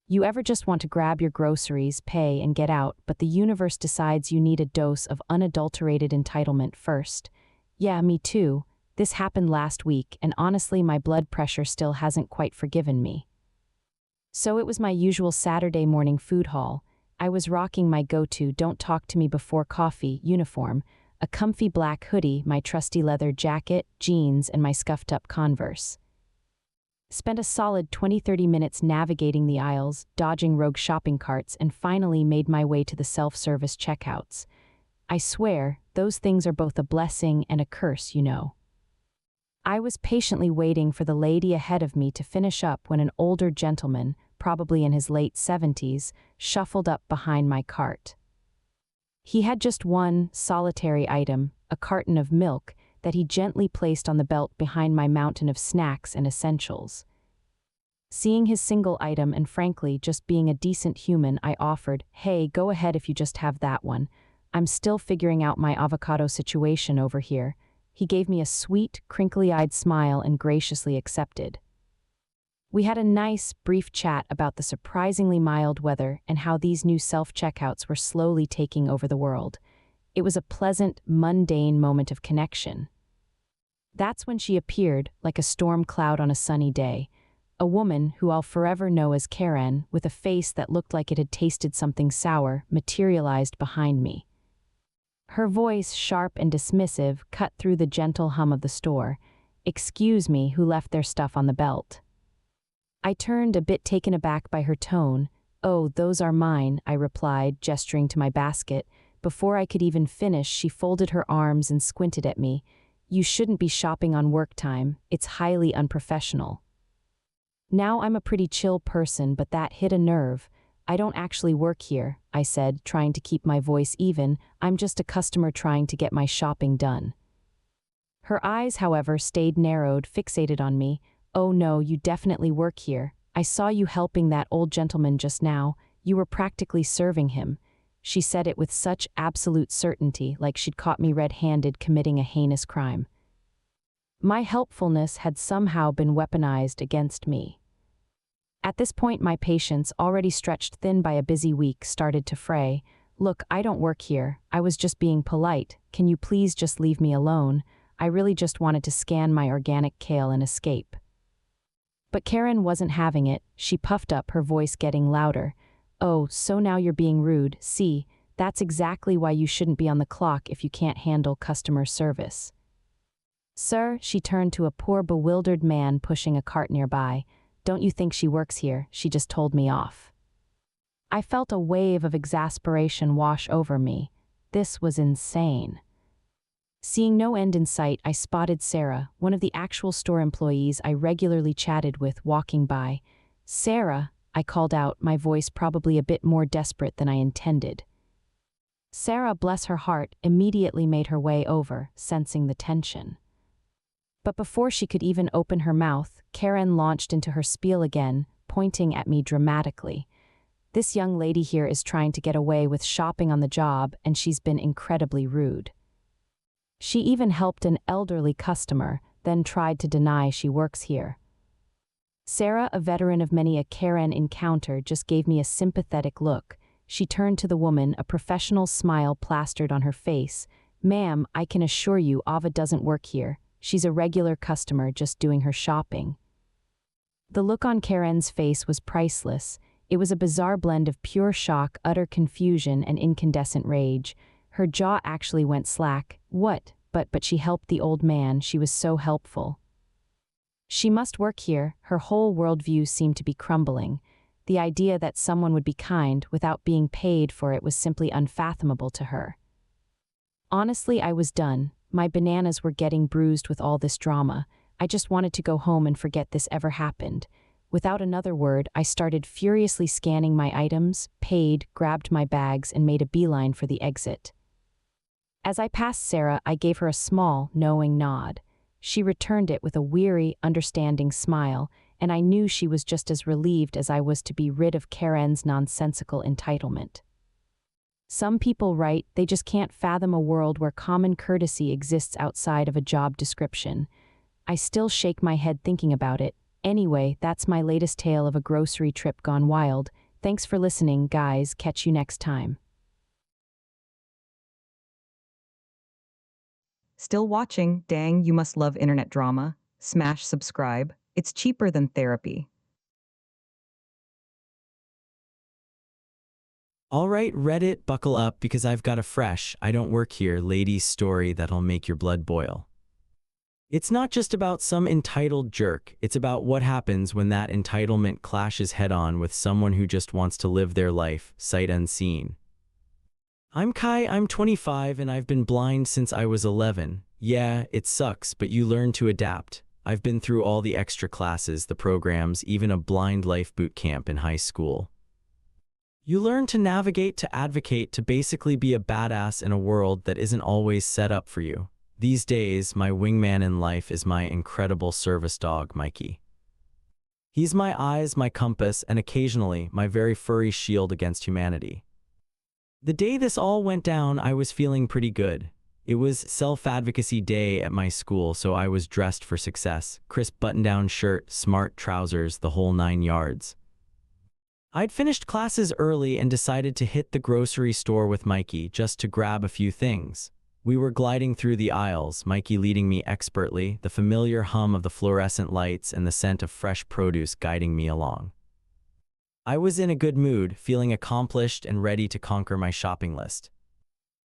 You ever just want to grab your groceries, pay, and get out, but the universe decides you need a dose of unadulterated entitlement first? Yeah, me too. This happened last week, and honestly, my blood pressure still hasn't quite forgiven me. So it was my usual Saturday morning food haul. I was rocking my go-to "don't talk to me before coffee" uniform, a comfy black hoodie, my trusty leather jacket, jeans, and my scuffed-up Converse. Spent a solid 20-30 minutes navigating the aisles, dodging rogue shopping carts, and finally made my way to the self-service checkouts. I swear, those things are both a blessing and a curse, you know. I was patiently waiting for the lady ahead of me to finish up when an older gentleman, probably in his late 70s, shuffled up behind my cart. He had just one solitary item, a carton of milk, that he gently placed on the belt behind my mountain of snacks and essentials. Seeing his single item and frankly just being a decent human, I offered, "Hey, go ahead if you just have that one. I'm still figuring out my avocado situation over here." He gave me a sweet, crinkly-eyed smile and graciously accepted. We had a nice, brief chat about the surprisingly mild weather and how these new self-checkouts were slowly taking over the world. It was a pleasant, mundane moment of connection. That's when she appeared, like a storm cloud on a sunny day, a woman who I'll forever know as Karen, with a face that looked like it had tasted something sour, materialized behind me. Her voice, sharp and dismissive, cut through the gentle hum of the store. "Excuse me, who left their stuff on the belt?" I turned, a bit taken aback by her tone. "Oh, those are mine," I replied, gesturing to my basket. Before I could even finish, she folded her arms and squinted at me. "You shouldn't be shopping on work time. It's highly unprofessional." Now I'm a pretty chill person, but that hit a nerve. "I don't actually work here," I said, trying to keep my voice even. "I'm just a customer trying to get my shopping done." Her eyes, however, stayed narrowed, fixated on me. "Oh no, you definitely work here. I saw you helping that old gentleman just now. You were practically serving him." She said it with such absolute certainty, like she'd caught me red-handed committing a heinous crime. My helpfulness had somehow been weaponized against me. At this point, my patience, already stretched thin by a busy week, started to fray. "Look, I don't work here. I was just being polite. Can you please just leave me alone? I really just wanted to scan my organic kale and escape." But Karen wasn't having it. She puffed up, her voice getting louder. "Oh, so now you're being rude. See, that's exactly why you shouldn't be on the clock if you can't handle customer service." "Sir," she turned to a poor bewildered man pushing a cart nearby, "don't you think she works here? She just told me off." I felt a wave of exasperation wash over me. This was insane. Seeing no end in sight, I spotted Sarah, one of the actual store employees I regularly chatted with, walking by. "Sarah," I called out, my voice probably a bit more desperate than I intended. Sarah, bless her heart, immediately made her way over, sensing the tension. But before she could even open her mouth, Karen launched into her spiel again, pointing at me dramatically. "This young lady here is trying to get away with shopping on the job, and she's been incredibly rude. She even helped an elderly customer, then tried to deny she works here." Sarah, a veteran of many a Karen encounter, just gave me a sympathetic look. She turned to the woman, a professional smile plastered on her face. "Ma'am, I can assure you Ava doesn't work here. She's a regular customer just doing her shopping." The look on Karen's face was priceless. It was a bizarre blend of pure shock, utter confusion, and incandescent rage. Her jaw actually went slack. "What? But she helped the old man. She was so helpful." She must work here. Her whole worldview seemed to be crumbling. The idea that someone would be kind without being paid for it was simply unfathomable to her. Honestly, I was done. My bananas were getting bruised with all this drama. I just wanted to go home and forget this ever happened. Without another word, I started furiously scanning my items, paid, grabbed my bags, and made a beeline for the exit. As I passed Sarah, I gave her a small, knowing nod. She returned it with a weary, understanding smile, and I knew she was just as relieved as I was to be rid of Karen's nonsensical entitlement. Some people write they just can't fathom a world where common courtesy exists outside of a job description. I still shake my head thinking about it, Anyway, that's my latest tale of a grocery trip gone wild. Thanks for listening, guys. Catch you next time. Still watching? Dang, you must love internet drama. Smash subscribe. It's cheaper than therapy. All right, Reddit, buckle up because I've got a fresh, I don't work here, lady story that'll make your blood boil. It's not just about some entitled jerk, it's about what happens when that entitlement clashes head-on with someone who just wants to live their life, sight unseen. I'm Kai, I'm 25, and I've been blind since I was 11. Yeah, it sucks, but you learn to adapt. I've been through all the extra classes, the programs, even a blind life boot camp in high school. You learn to navigate, to advocate, to basically be a badass in a world that isn't always set up for you. These days, my wingman in life is my incredible service dog, Mikey. He's my eyes, my compass, and occasionally, my very furry shield against humanity. The day this all went down, I was feeling pretty good. It was self-advocacy day at my school, so I was dressed for success. Crisp button-down shirt, smart trousers, the whole 9 yards. I'd finished classes early and decided to hit the grocery store with Mikey just to grab a few things. We were gliding through the aisles, Mikey leading me expertly, the familiar hum of the fluorescent lights and the scent of fresh produce guiding me along. I was in a good mood, feeling accomplished and ready to conquer my shopping list.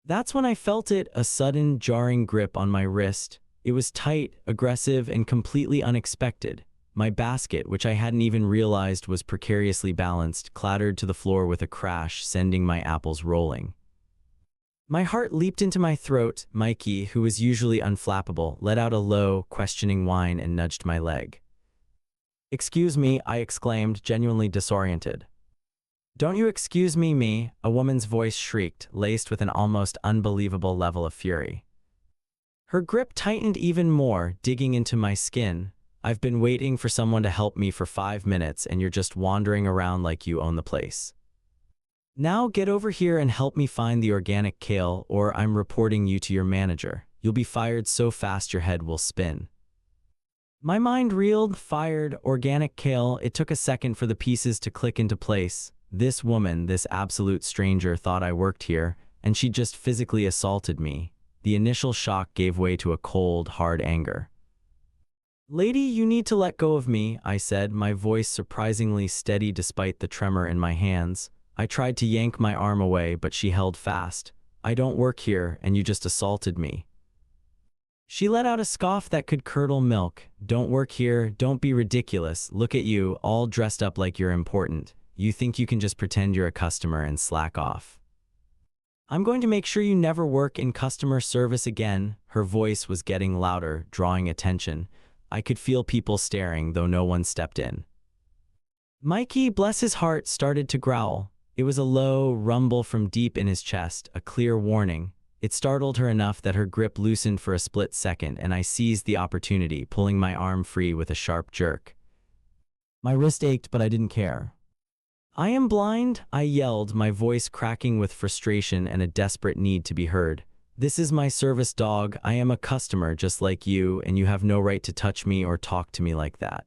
That's when I felt it, a sudden, jarring grip on my wrist. It was tight, aggressive, and completely unexpected. My basket, which I hadn't even realized was precariously balanced, clattered to the floor with a crash, sending my apples rolling. My heart leaped into my throat. Mikey, who was usually unflappable, let out a low, questioning whine and nudged my leg. "Excuse me," I exclaimed, genuinely disoriented. "Don't you excuse me," a woman's voice shrieked, laced with an almost unbelievable level of fury. Her grip tightened even more, digging into my skin. "I've been waiting for someone to help me for 5 minutes and you're just wandering around like you own the place. Now get over here and help me find the organic kale or I'm reporting you to your manager. You'll be fired so fast your head will spin." My mind reeled. Fired, organic kale. It took a second for the pieces to click into place. This woman, this absolute stranger, thought I worked here, and she just physically assaulted me. The initial shock gave way to a cold, hard anger. "Lady, you need to let go of me," I said, my voice surprisingly steady despite the tremor in my hands. I tried to yank my arm away, but she held fast. "I don't work here, and you just assaulted me." She let out a scoff that could curdle milk. "Don't work here, don't be ridiculous. Look at you, all dressed up like you're important. You think you can just pretend you're a customer and slack off. I'm going to make sure you never work in customer service again." Her voice was getting louder, drawing attention. I could feel people staring, though no one stepped in. Mikey, bless his heart, started to growl. It was a low rumble from deep in his chest, a clear warning. It startled her enough that her grip loosened for a split second, and I seized the opportunity, pulling my arm free with a sharp jerk. My wrist ached, but I didn't care. "I am blind," I yelled, my voice cracking with frustration and a desperate need to be heard. "This is my service dog. I am a customer just like you, and you have no right to touch me or talk to me like that."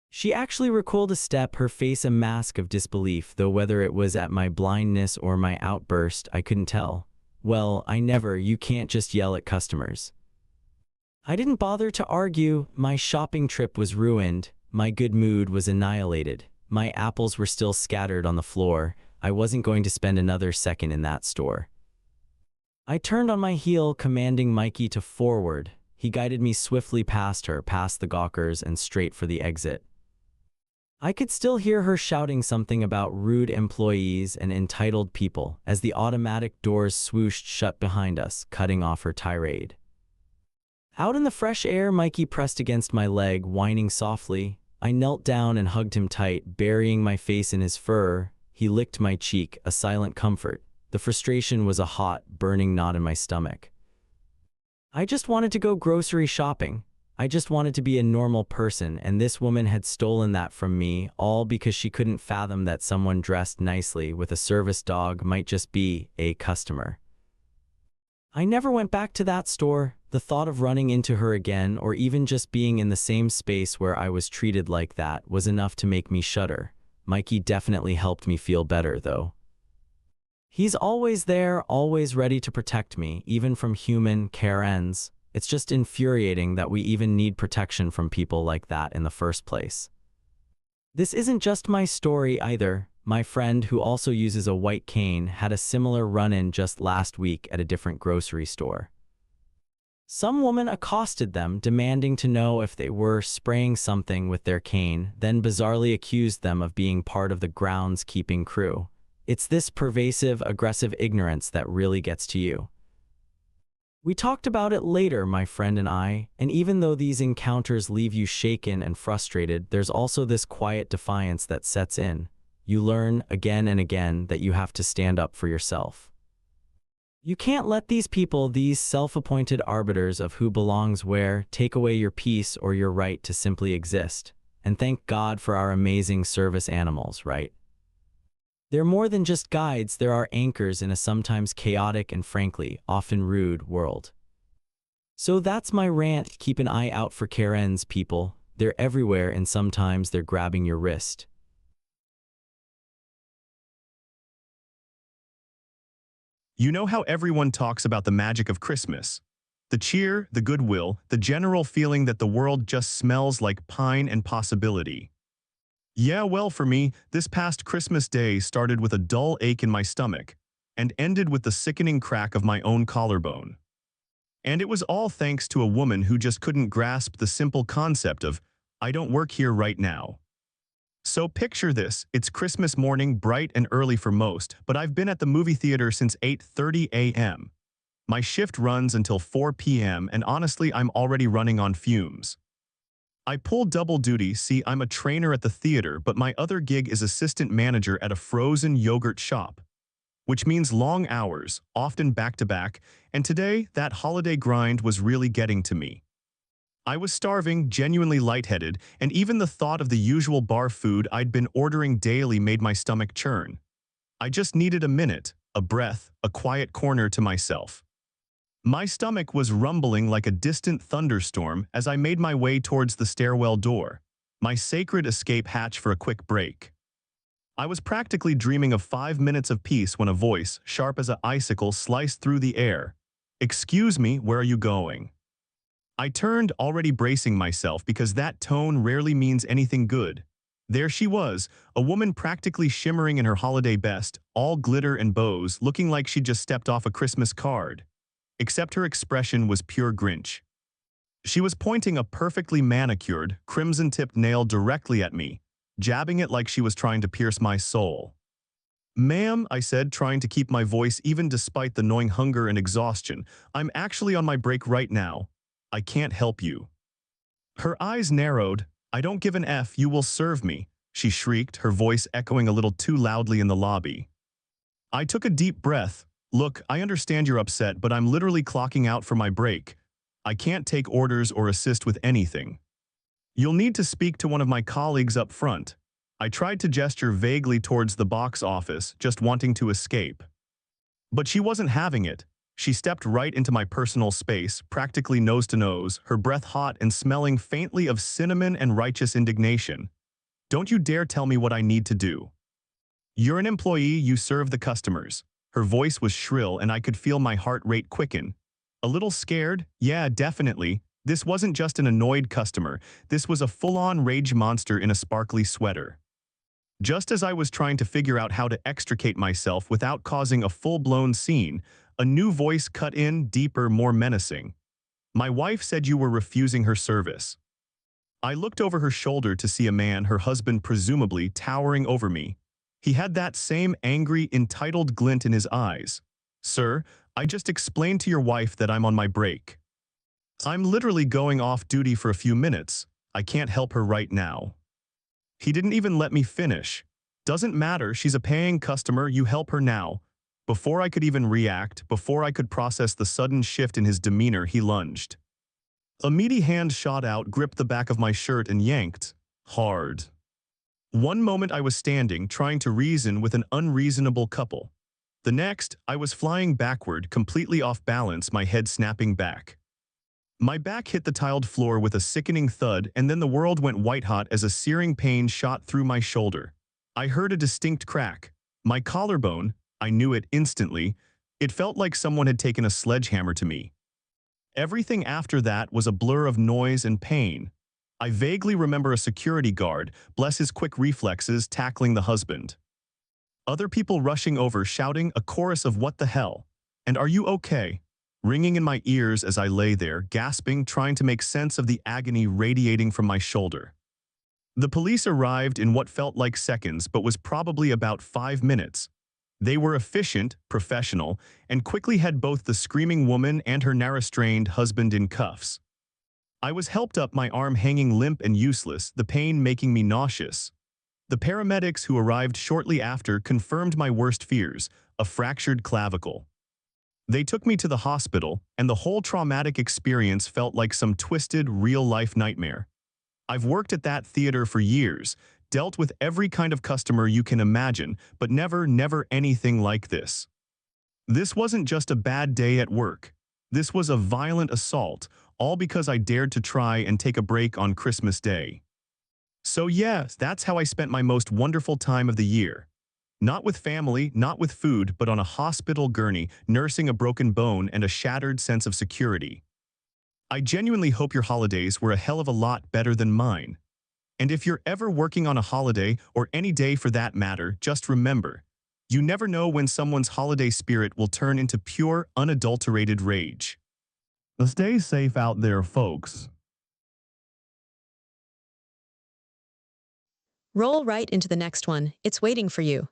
She actually recoiled a step, her face a mask of disbelief, though whether it was at my blindness or my outburst, I couldn't tell. "Well, you can't just yell at customers." I didn't bother to argue. My shopping trip was ruined. My good mood was annihilated. My apples were still scattered on the floor. I wasn't going to spend another second in that store. I turned on my heel, commanding Mikey to forward. He guided me swiftly past her, past the gawkers, and straight for the exit. I could still hear her shouting something about rude employees and entitled people as the automatic doors swooshed shut behind us, cutting off her tirade. Out in the fresh air, Mikey pressed against my leg, whining softly. I knelt down and hugged him tight, burying my face in his fur. He licked my cheek, a silent comfort. The frustration was a hot, burning knot in my stomach. I just wanted to go grocery shopping. I just wanted to be a normal person, and this woman had stolen that from me, all because she couldn't fathom that someone dressed nicely with a service dog might just be a customer. I never went back to that store. The thought of running into her again, or even just being in the same space where I was treated like that, was enough to make me shudder. Mikey definitely helped me feel better, though. He's always there, always ready to protect me, even from human Karens. It's just infuriating that we even need protection from people like that in the first place. This isn't just my story either. My friend, who also uses a white cane, had a similar run-in just last week at a different grocery store. Some woman accosted them, demanding to know if they were spraying something with their cane, then bizarrely accused them of being part of the groundskeeping crew. It's this pervasive, aggressive ignorance that really gets to you. We talked about it later, my friend and I, and even though these encounters leave you shaken and frustrated, there's also this quiet defiance that sets in. You learn again and again that you have to stand up for yourself. You can't let these people, these self-appointed arbiters of who belongs where, take away your peace or your right to simply exist. And thank God for our amazing service animals, right? They're more than just guides, there are anchors in a sometimes chaotic and frankly, often rude world. So that's my rant. Keep an eye out for Karens, people. They're everywhere, and sometimes they're grabbing your wrist. You know how everyone talks about the magic of Christmas? The cheer, the goodwill, the general feeling that the world just smells like pine and possibility. Yeah, well, for me, this past Christmas Day started with a dull ache in my stomach and ended with the sickening crack of my own collarbone. And it was all thanks to a woman who just couldn't grasp the simple concept of, "I don't work here right now." So picture this, it's Christmas morning, bright and early for most, but I've been at the movie theater since 8:30 a.m. My shift runs until 4 p.m. and honestly, I'm already running on fumes. I pull double duty. See, I'm a trainer at the theater, but my other gig is assistant manager at a frozen yogurt shop, which means long hours, often back-to-back, and today, that holiday grind was really getting to me. I was starving, genuinely lightheaded, and even the thought of the usual bar food I'd been ordering daily made my stomach churn. I just needed a minute, a breath, a quiet corner to myself. My stomach was rumbling like a distant thunderstorm as I made my way towards the stairwell door, my sacred escape hatch for a quick break. I was practically dreaming of 5 minutes of peace when a voice, sharp as an icicle, sliced through the air. "Excuse me, where are you going?" I turned, already bracing myself because that tone rarely means anything good. There she was, a woman practically shimmering in her holiday best, all glitter and bows, looking like she'd just stepped off a Christmas card. Except her expression was pure Grinch. She was pointing a perfectly manicured, crimson-tipped nail directly at me, jabbing it like she was trying to pierce my soul. "Ma'am," I said, trying to keep my voice even despite the gnawing hunger and exhaustion, "I'm actually on my break right now. I can't help you." Her eyes narrowed. "I don't give an F, you will serve me," she shrieked, her voice echoing a little too loudly in the lobby. I took a deep breath. "Look, I understand you're upset, but I'm literally clocking out for my break. I can't take orders or assist with anything. You'll need to speak to one of my colleagues up front." I tried to gesture vaguely towards the box office, just wanting to escape. But she wasn't having it. She stepped right into my personal space, practically nose to nose, her breath hot and smelling faintly of cinnamon and righteous indignation. "Don't you dare tell me what I need to do. You're an employee, you serve the customers." Her voice was shrill and I could feel my heart rate quicken. A little scared? Yeah, definitely. This wasn't just an annoyed customer. This was a full-on rage monster in a sparkly sweater. Just as I was trying to figure out how to extricate myself without causing a full-blown scene, a new voice cut in, deeper, more menacing. "My wife said you were refusing her service." I looked over her shoulder to see a man, her husband presumably, towering over me. He had that same angry, entitled glint in his eyes. "Sir, I just explained to your wife that I'm on my break. I'm literally going off duty for a few minutes. I can't help her right now." He didn't even let me finish. "Doesn't matter, she's a paying customer, you help her now." Before I could even react, before I could process the sudden shift in his demeanor, he lunged. A meaty hand shot out, gripped the back of my shirt and yanked. Hard. One moment I was standing, trying to reason with an unreasonable couple. The next, I was flying backward, completely off balance, my head snapping back. My back hit the tiled floor with a sickening thud, and then the world went white-hot as a searing pain shot through my shoulder. I heard a distinct crack. My collarbone, I knew it instantly. It felt like someone had taken a sledgehammer to me. Everything after that was a blur of noise and pain. I vaguely remember a security guard, bless his quick reflexes, tackling the husband. Other people rushing over, shouting a chorus of "What the hell?" and "Are you okay?" ringing in my ears as I lay there, gasping, trying to make sense of the agony radiating from my shoulder. The police arrived in what felt like seconds but was probably about 5 minutes. They were efficient, professional, and quickly had both the screaming woman and her now-restrained husband in cuffs. I was helped up, my arm hanging limp and useless, the pain making me nauseous. The paramedics who arrived shortly after confirmed my worst fears, a fractured clavicle. They took me to the hospital, and the whole traumatic experience felt like some twisted, real-life nightmare. I've worked at that theater for years, dealt with every kind of customer you can imagine, but never anything like this. This wasn't just a bad day at work. This was a violent assault, all because I dared to try and take a break on Christmas Day. So yes, that's how I spent my most wonderful time of the year. Not with family, not with food, but on a hospital gurney, nursing a broken bone and a shattered sense of security. I genuinely hope your holidays were a hell of a lot better than mine. And if you're ever working on a holiday, or any day for that matter, just remember, you never know when someone's holiday spirit will turn into pure, unadulterated rage. Stay safe out there, folks. Roll right into the next one. It's waiting for you.